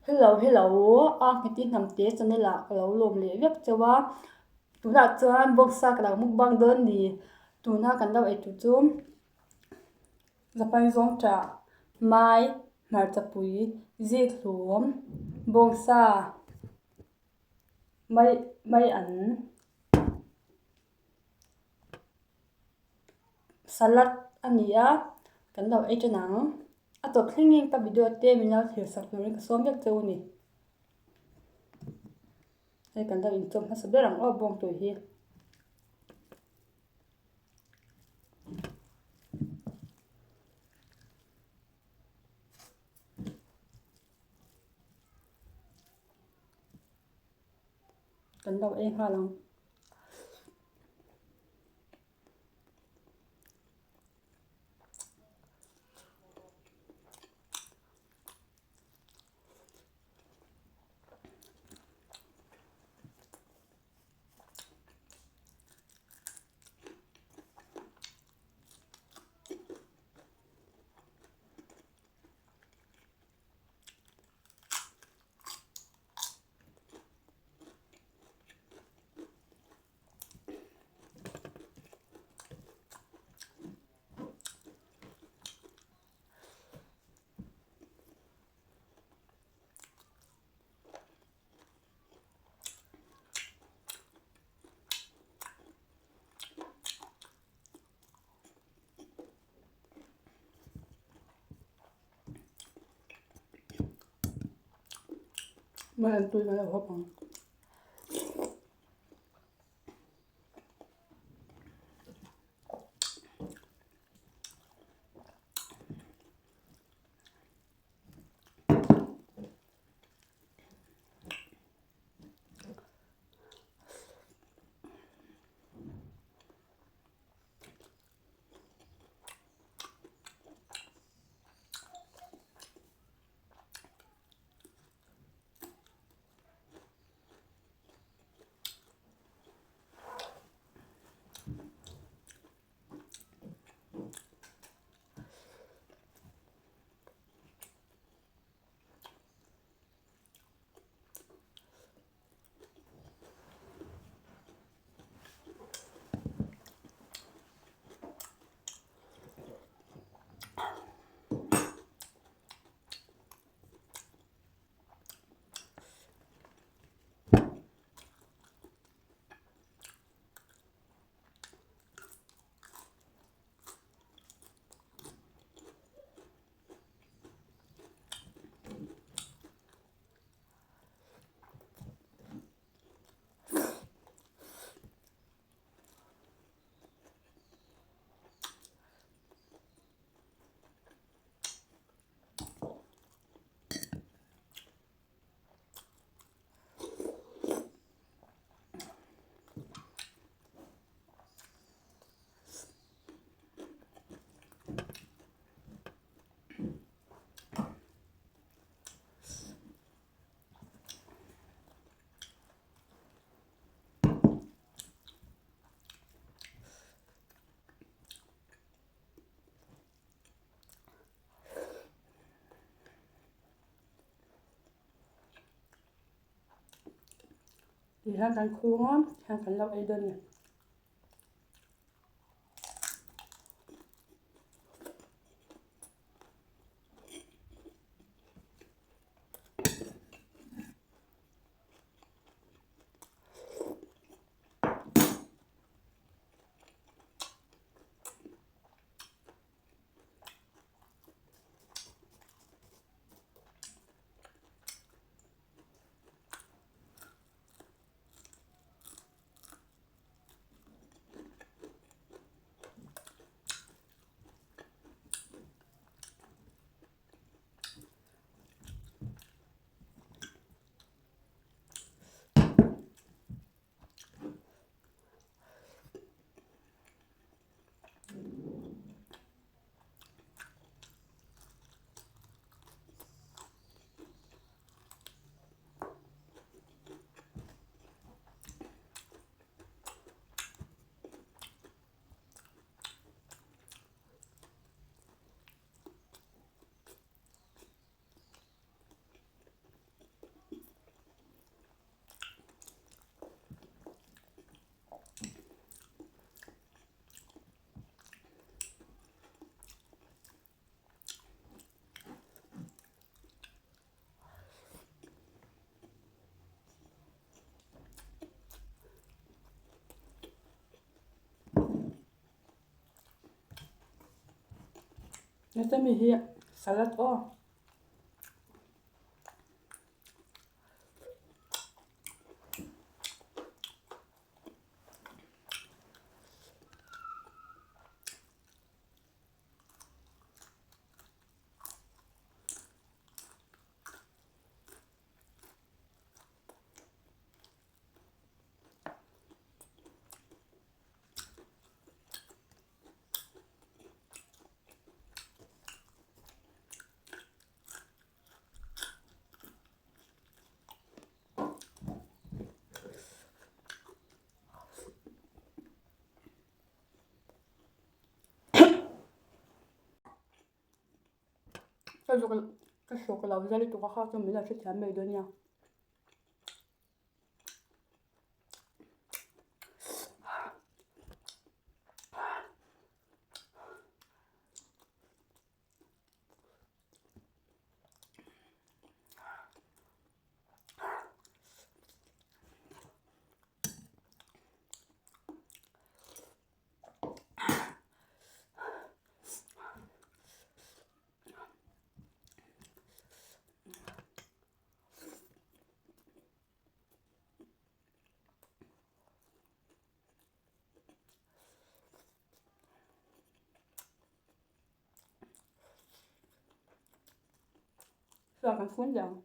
hello cái tin nằm té cho nên là hello lồm lệ việc choว่าtụi nó cho anh bốc sa cái mục bang đơn đi tụi nó cần đâu ấy tụi chúng Japan zong cha mai mar chapui zit hlum bong sa mai mai an salad ania kan đâu ấy cho nắng à tổ thingin ta video te mình nhau thiệt sắc rồi cái xóm việc châu nè đây kan đâu in chom ha sabe rang o bong tuổi hi kan đâu ấy ha lang mai ăn tôi là hộp bằng thì hai cái khuôn á hai cái lâu ấy đơn này Nästa mihin salat on. cái sổ cái lâu ra đi tụi có khó cho mình là sẽ chán mày đứa nhau. Rồi còn cuốn dần.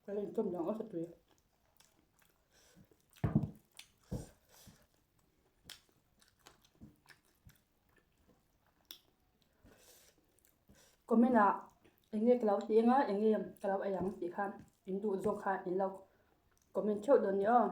Cái lên cơm dần ở thật tuyệt. Còn mình là anh nghe cái lâu tiếng á, anh nghe cái lâu ai làm gì khan, anh đủ dùng khan anh lâu. Còn mình chốt được nhớ.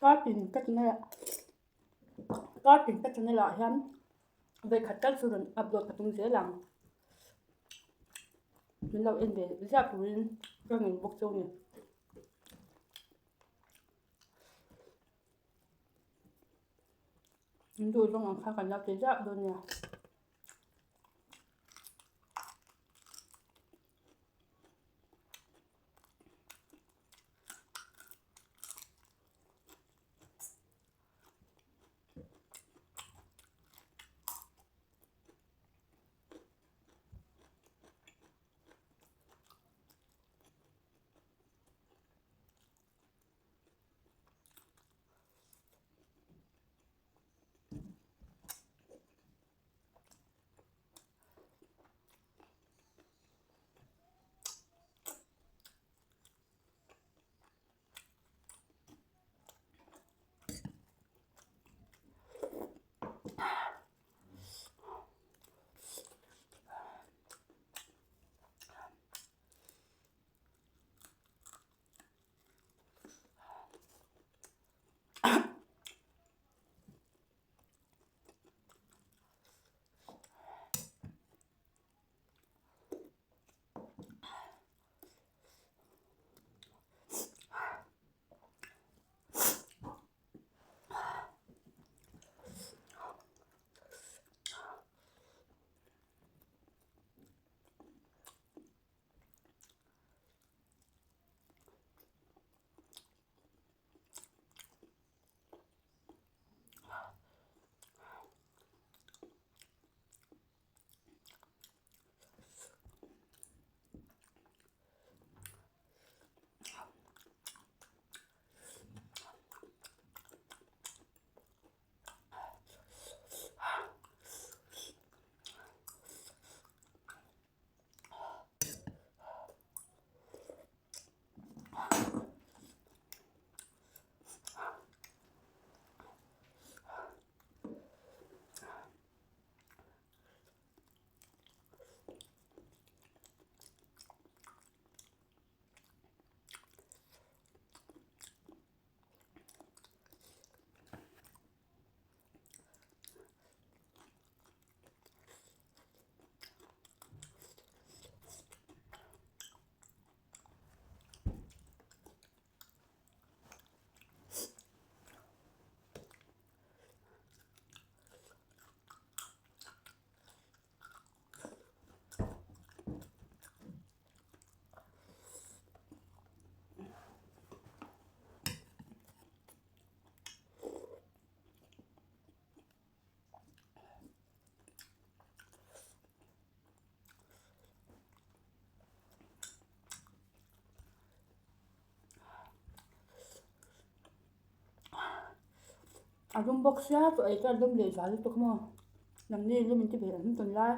Có tìm cách này là hắn về khát cách sử dụng upload cái tung dễ làm mình lâu in về giáp của mình cho mình bốc châu này mình đủ trong ăn khác còn nhau chế giáp luôn nha. lum box ya to ai ka lum le za lu to kmo nam ni lum ti be an ton lai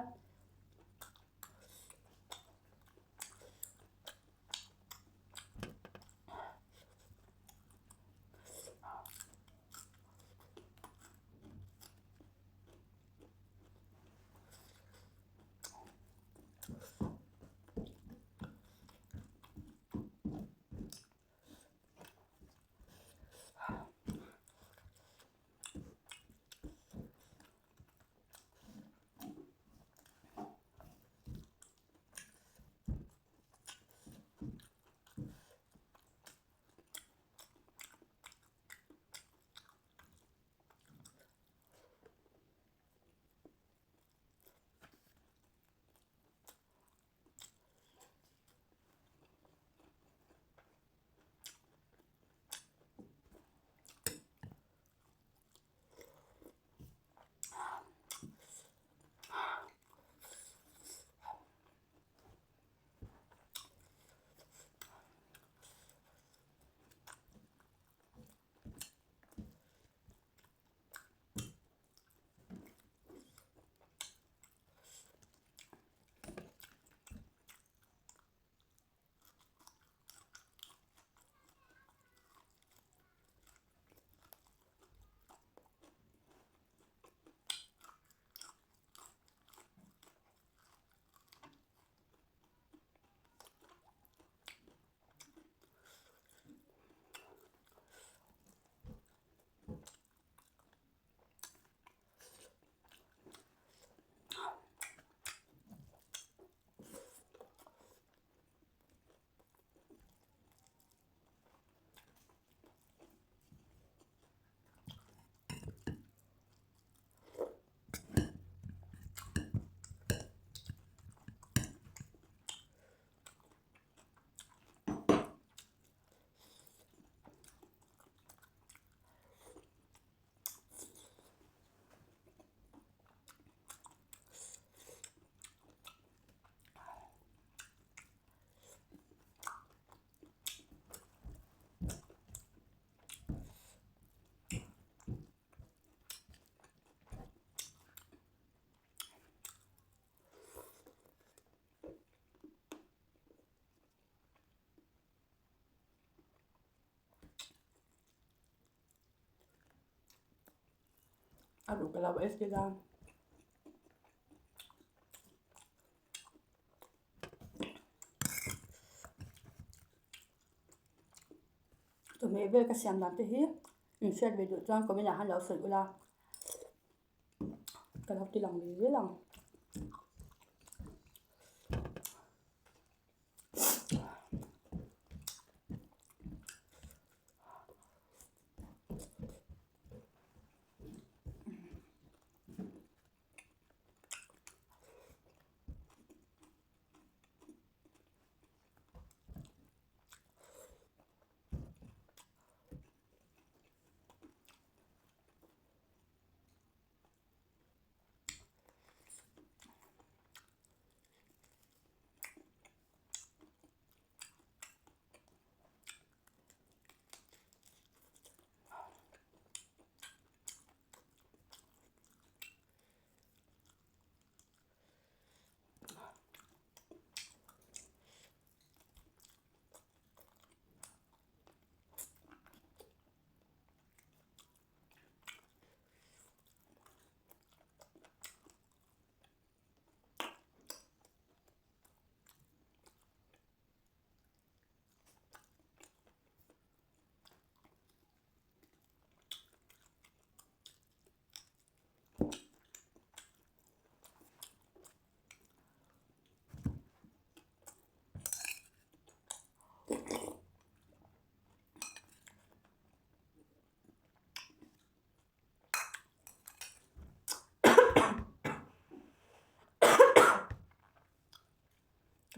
alu kala ba es ke da to me ve ka siam lam te hi in set ve du chuan ko mi na han lo sel ula ka lo ti lang ve lang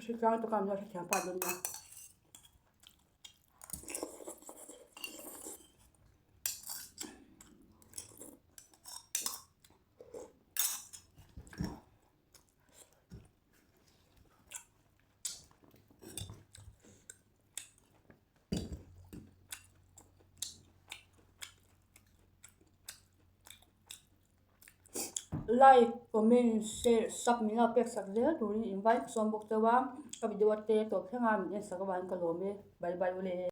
si kang to kam lo si pa dun na like comment share submit pek sak le turi invite som bok tewa ka video te to thenga min sakwan ka lo me bye bye ule